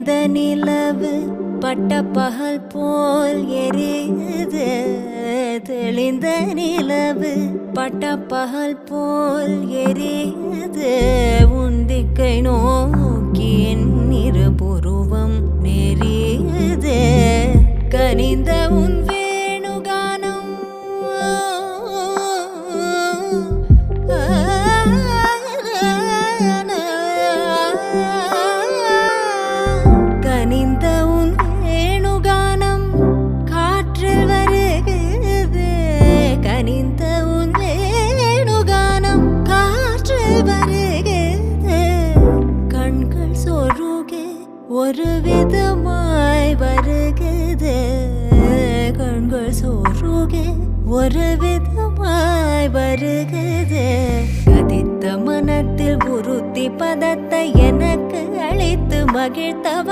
இந்த நிலவு பட்ட பகல் போல் எரியுது. தெளிந்த நிலவு பட்ட பகல் போல் எரியுது. உந்திக்கை நோக்கி என் இருபுருவம் நெறியுது. கனிந்த உன் வேணுகானம் கனிந்த உன் வேணுகானம் காற்றில் வருகிறது. கனிந்த உன் வேணுகானம் காற்றில் வருகிறது. கண்கள் சொருகே ஒரு விதமாய் வருகிறது. கண்கள் சொருகே ஒரு விதமாய் வருகிறது. கதித்த மனத்தில் உறுத்தி பதத்தை எனக்கு அழைத்து மகிழ்த்தவ